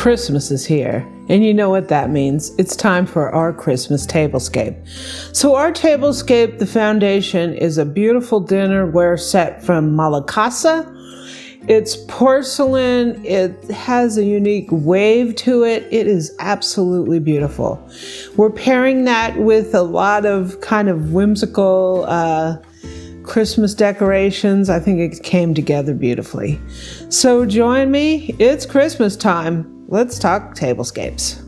Christmas is here, and you know what that means. It's time for our Christmas tablescape. So our tablescape, the foundation, is a beautiful dinnerware set from Malacasa. It's porcelain. It has a unique wave to it. It is absolutely beautiful. We're pairing that with a lot of kind of whimsical Christmas decorations. I think it came together beautifully. So join me. It's Christmas time. Let's talk tablescapes.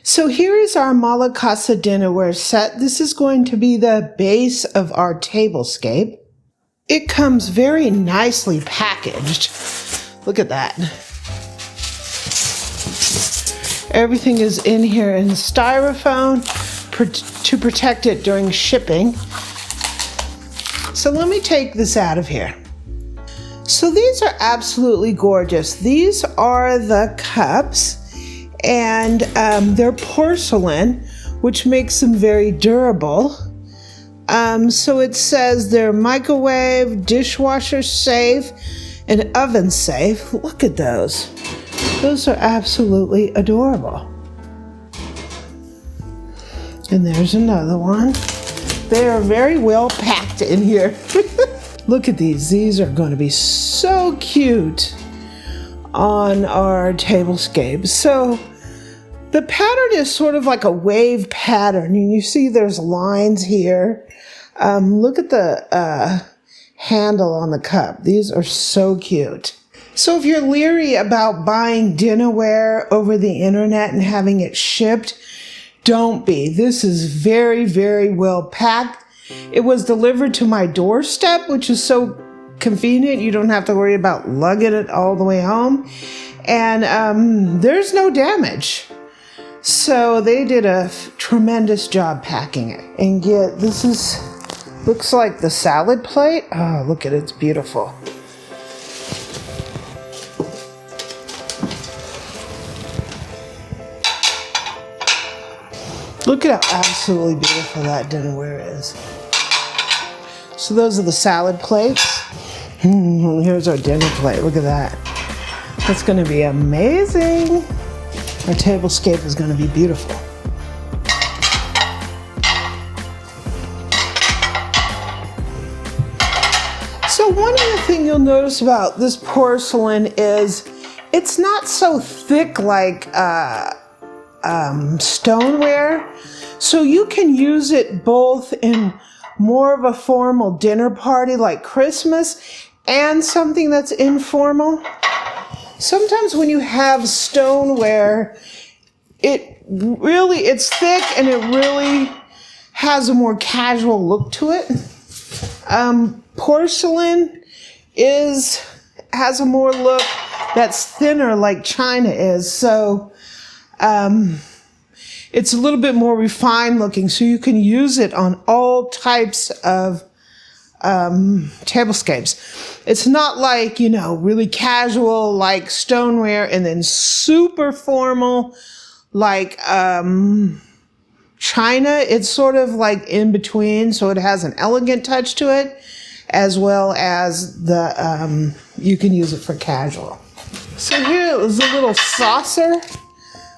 So here is our Malacasa Dinnerware set. This is going to be the base of our tablescape. It comes very nicely packaged. Look at that. Everything is in here in styrofoam to protect it during shipping. So let me take this out of here. So these are absolutely gorgeous. These are the cups. And they're porcelain, which makes them very durable. So it says they're microwave, dishwasher safe, and oven safe. Look at those. Those are absolutely adorable. And there's another one. They are very well packed in here. Look at these. These are going to be so cute on our tablescape. So the pattern is sort of like a wave pattern. You see there's lines here. Look at the handle on the cup. These are so cute. So if you're leery about buying dinnerware over the internet and having it shipped, don't be. This is very, very well packed. It was delivered to my doorstep, which is so convenient. You don't have to worry about lugging it all the way home. And there's no damage. So they did a tremendous job packing it. And looks like the salad plate. Oh, look at it, it's beautiful. Look at how absolutely beautiful that dinnerware is. So those are the salad plates. Here's our dinner plate, look at that. That's gonna be amazing. Our tablescape is going to be beautiful. So one other thing you'll notice about this porcelain is it's not so thick like stoneware. So you can use it both in more of a formal dinner party like Christmas and something that's informal. Sometimes when you have stoneware, it's thick and it really has a more casual look to it. Porcelain has a more look that's thinner like China is. So it's a little bit more refined looking. So you can use it on all types of tablescapes. It's not like, really casual like stoneware and then super formal like China. It's sort of like in between, so it has an elegant touch to it, as well as you can use it for casual. So here is a little saucer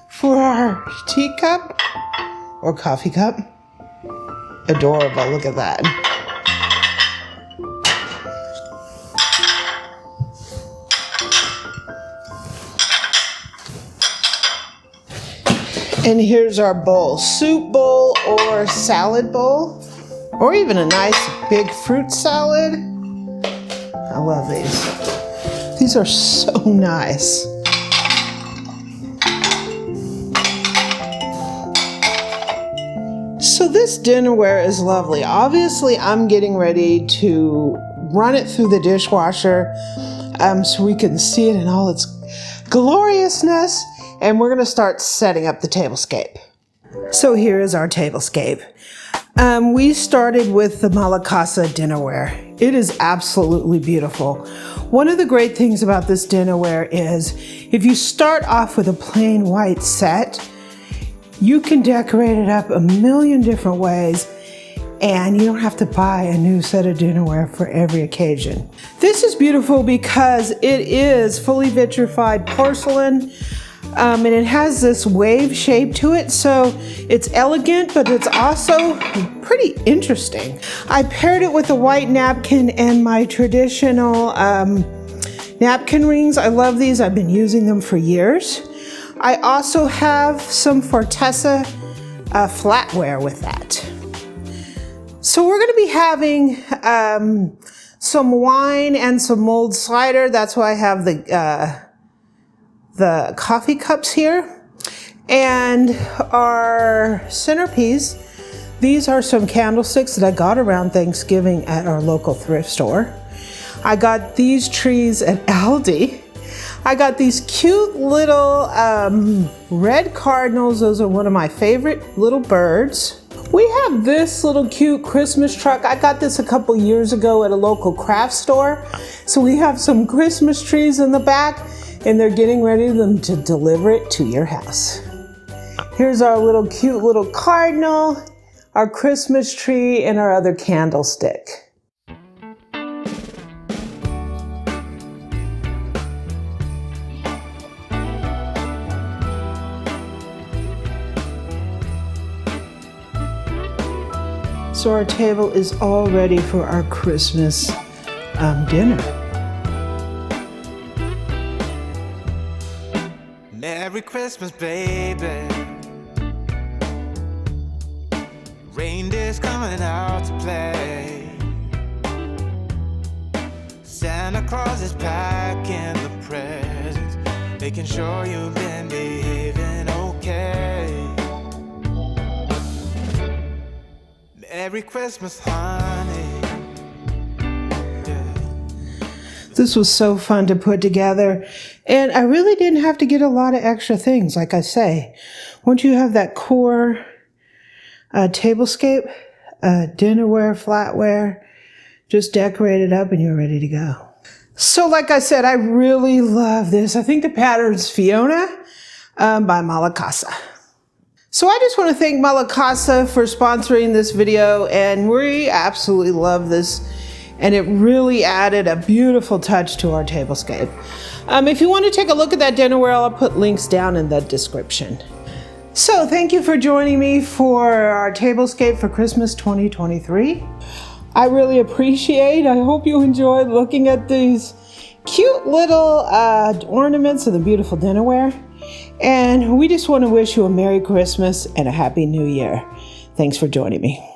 for our teacup or coffee cup. Adorable, look at that. And here's our bowl, soup bowl or salad bowl, or even a nice big fruit salad. I love these. These are so nice. So this dinnerware is lovely. Obviously, I'm getting ready to run it through the dishwasher so we can see it in all its gloriousness, and we're gonna start setting up the tablescape. So here is our tablescape. We started with the Malacasa Dinnerware. It is absolutely beautiful. One of the great things about this dinnerware is if you start off with a plain white set, you can decorate it up a million different ways, and you don't have to buy a new set of dinnerware for every occasion. This is beautiful because it is fully vitrified porcelain, and it has this wave shape to it, so it's elegant, but it's also pretty interesting. I paired it with a white napkin and my traditional napkin rings. I love these. I've been using them for years. I also have some Fortessa flatware with that. So we're going to be having some wine and some mulled cider. That's why I have the coffee cups here. And our centerpiece, these are some candlesticks that I got around Thanksgiving at our local thrift store. I got these trees at Aldi. I got these cute little red cardinals. Those are one of my favorite little birds. We have this little cute Christmas truck. I got this a couple years ago at a local craft store. So we have some Christmas trees in the back, and they're getting ready to deliver it to your house. Here's our little cute little cardinal, our Christmas tree, and our other candlestick. So our table is all ready for our Christmas dinner. Merry Christmas, baby. Reindeer's coming out to play. Santa Claus is packing the presents, making sure you've been behaving okay. Merry Christmas, honey. Yeah. This was so fun to put together, and I really didn't have to get a lot of extra things. Like I say, once you have that core tablescape, dinnerware, flatware, just decorate it up and you're ready to go. So like I said, I really love this. I think the pattern's Fiona by Malacasa. So I just want to thank Malacasa for sponsoring this video, and we absolutely love this, and it really added a beautiful touch to our tablescape. If you want to take a look at that dinnerware, I'll put links down in the description. So thank you for joining me for our tablescape for Christmas 2023. I really appreciate, I hope you enjoyed looking at these cute little ornaments of the beautiful dinnerware. And we just want to wish you a Merry Christmas and a Happy New Year. Thanks for joining me.